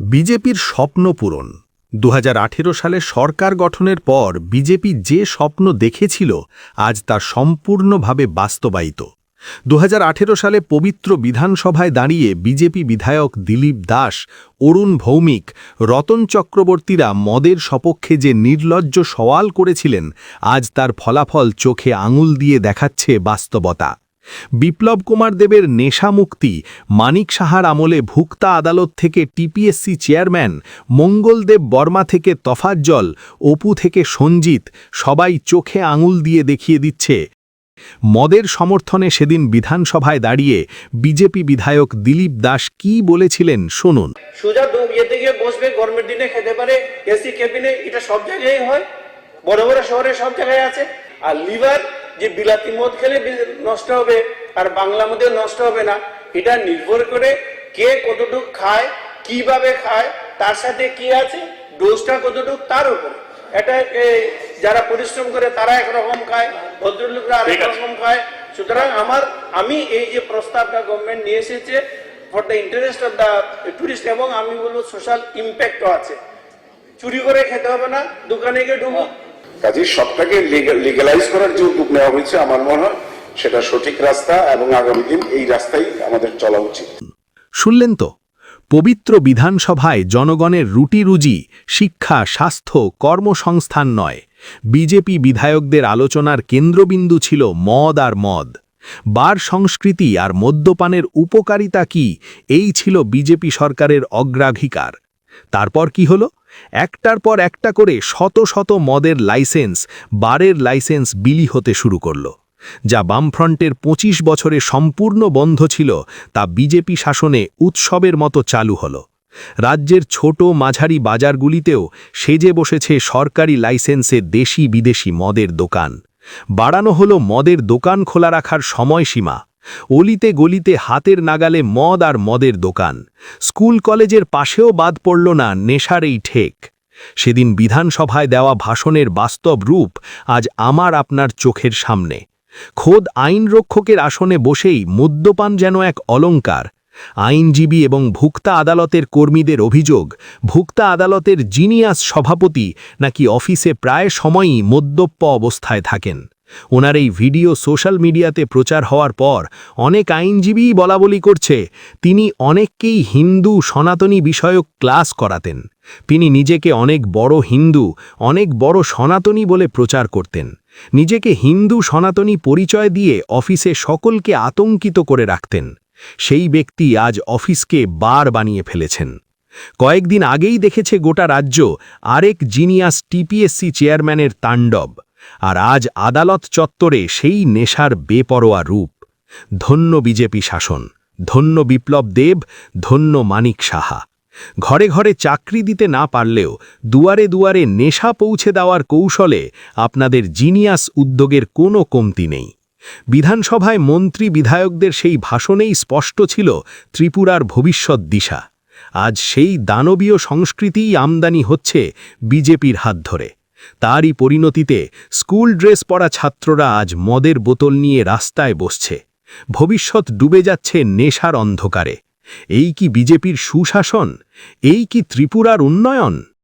বিজেপির স্বপ্ন পূরণ ২০১৮ সালে সরকার গঠনের পর বিজেপি যে স্বপ্ন দেখেছিল আজ তা সম্পূর্ণভাবে বাস্তবায়িত। ২০১৮ সালে পবিত্র বিধানসভায় দাঁড়িয়ে বিজেপি বিধায়ক দিলীপ দাস, অরুণ ভৌমিক, রতন চক্রবর্তীরা মদের সপক্ষে যে নির্লজ্জ সওয়াল করেছিলেন, আজ তার ফলাফল চোখে আঙুল দিয়ে দেখাচ্ছে বাস্তবতা। বিপ্লব কুমার দেবের নেশামুক্তি, মানিক সাহার আমলে ভুক্তা আদালত থেকে টিপিএসসি চেয়ারম্যান, মঙ্গলদেব বর্মা থেকে তফাজ্জল, অপু থেকে সঞ্জিত, সবাই চোখে আঙুল দিয়ে দেখিয়ে দিচ্ছে। মদের সমর্থনে সেদিন বিধানসভায় দাঁড়িয়ে বিজেপি বিধায়ক দিলীপ দাস কি বলেছিলেন শুনুন। সোজা ইয়েতে গিয়ে বসবে, গরমের দিনে খেতে পারে, এসি কেবিনে, এটা সব জায়গায় হয়, বড় বড় শহরে সব জায়গায় আছে। আর লিভার যে বিলাতি মদ খেলে নষ্ট হবে আর বাংলা মধ্যে নষ্ট হবে না, এটা নির্ভর করে কে কতটুকু খায়, কিভাবে খায়, তার সাথে কি আছে, ডোজটা কতটুকু তার উপরে। এটা যারা পরিশ্রম করে তারা একরকম খায়, ভদ্রলোকরা আরেক রকম খায়। সুতরাং আমি এই যে প্রস্তাবটা গভর্নমেন্ট নিয়ে এসেছে for the interest of the tourist, এবং আমি বলবো সোশ্যাল ইম্প্যাক্টও আছে। চুরি করে খেতে হবে না, দোকানে গিয়ে ঢুকবো। কাজে সবটাকে লিগ্যালাইজ করার যে উদ্যোগ নেওয়া হয়েছে আমার মনে হয় সেটা সঠিক রাস্তা, এবং আগামী দিন এই রাস্তায় আমাদের চলা উচিত। শুনলেন তো, পবিত্র বিধানসভায় জনগণের রুটি রুজি, শিক্ষা, স্বাস্থ্য, কর্মসংস্থান নয়, বিজেপি বিধায়কদের আলোচনার কেন্দ্রবিন্দু ছিল মদ আর মদ। বার সংস্কৃতি আর মদ্যপানের উপকারিতা কি, এই ছিল বিজেপি সরকারের অগ্রাধিকার। তারপর কি হলো? একটার পর একটা করে শত শত মদের লাইসেন্স, বারের লাইসেন্স বিলি হতে শুরু করল। যা বামফ্রন্টের ২৫ বছরে সম্পূর্ণ বন্ধ ছিল, তা বিজেপি শাসনে উৎসবের মতো চালু হল। রাজ্যের ছোট মাঝারি বাজারগুলিতেও সেজে বসেছে সরকারি লাইসেন্সে দেশি বিদেশি মদের দোকান। বাড়ানো হলো মদের দোকান খোলা রাখার সময়সীমা। অলিতে গলিতে হাতের নাগালে মদ আর মদের দোকান। স্কুল কলেজের পাশেও বাদ পড়ল না নেশার এই ঠেক। সেদিন বিধানসভায় দেওয়া ভাষণের বাস্তব রূপ আজ আমার আপনার চোখের সামনে। খোদ আইনরক্ষকের আসনে বসেই মদ্যপান যেন এক অলঙ্কার। আইনজীবী এবং ভুক্তা আদালতের কর্মীদের অভিযোগ, ভুক্তা আদালতের জিনিয়াস সভাপতি নাকি অফিসে প্রায় সময়ই মদ্যপ অবস্থায় থাকেন। ওনার এই ভিডিও সোশ্যাল মিডিয়াতে প্রচার হওয়ার পর অনেক আইনজীবীই বলাবলি করছে তিনি অনেককেই হিন্দু সনাতনী বিষয়ক ক্লাস করাতেন। তিনি নিজেকে অনেক বড় হিন্দু, অনেক বড় সনাতনী বলে প্রচার করতেন। নিজেকে হিন্দু সনাতনী পরিচয় দিয়ে অফিসে সকলকে আতঙ্কিত করে রাখতেন। সেই ব্যক্তি আজ অফিসকে বার বানিয়ে ফেলেছেন। কয়েকদিন আগেই দেখেছে গোটা রাজ্য আরেক জিনিয়াস টিপিএসসি চেয়ারম্যানের তাণ্ডব। আর আজ আদালত চত্বরে সেই নেশার বেপরোয়া রূপ। ধন্য বিজেপি শাসন, ধন্য বিপ্লব দেব, ধন্য মানিক সাহা। ঘরে ঘরে চাকরি দিতে না পারলেও দুয়ারে দুয়ারে নেশা পৌঁছে দেওয়ার কৌশলে আপনাদের জিনিয়াস উদ্যোগের কোনো কমতি নেই। বিধানসভায় মন্ত্রী বিধায়কদের সেই ভাষণেই স্পষ্ট ছিল ত্রিপুরার ভবিষ্যৎ দিশা। আজ সেই দানবীয় সংস্কৃতিই আমদানি হচ্ছে বিজেপির হাত ধরে। তারই পরিণতিতে স্কুল ড্রেস পরা ছাত্ররা আজ মদের বোতল নিয়ে রাস্তায় বসছে। ভবিষ্যৎ ডুবে যাচ্ছে নেশার অন্ধকারে। এই কি বিজেপির সুশাসন? এই কি ত্রিপুরার উন্নয়ন?